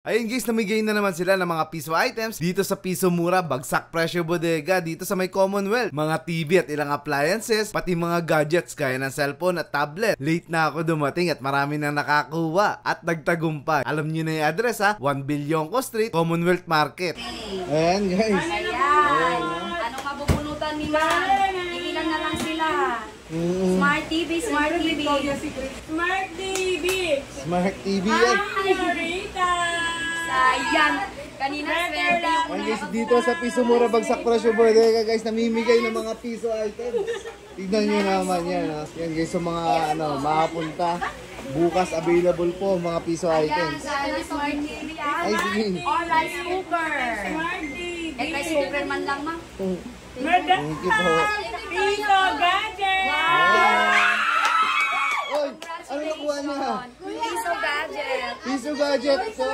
Ayun guys, namigay na naman sila ng mga piso items dito sa Piso Mura Bagsak Presyo Bodega dito sa may Commonwealth. Mga TV at ilang appliances, pati mga gadgets gaya ng cellphone at tablet. Late na ako dumating at marami nang nakakuha at nagtagumpay. Alam niyo na yung address ha, 1 Bilyongko Street, Commonwealth Market. Ayan guys. Ayan. Anong mabubunutan nila? Ilan na lang sila. Smart TV, Smart TV. Smart TV. Smart TV yan. Ayan. Kanina swerte yung Ayan guys, dito sa Piso Mura Bagsak Presyo Bodega guys, namimigay ng mga piso items. Tignan nyo naman yan. Ha? Yan guys, sa mga makapunta. Bukas available po mga piso items. Ayan, Smart TV. Ay, sige. Or rice cooker. Smart TV. Rice cooker man lang ma. Thank you po. Piso gadget. Oy, ano nakuha niya? Piso gadget. Piso gadget. So,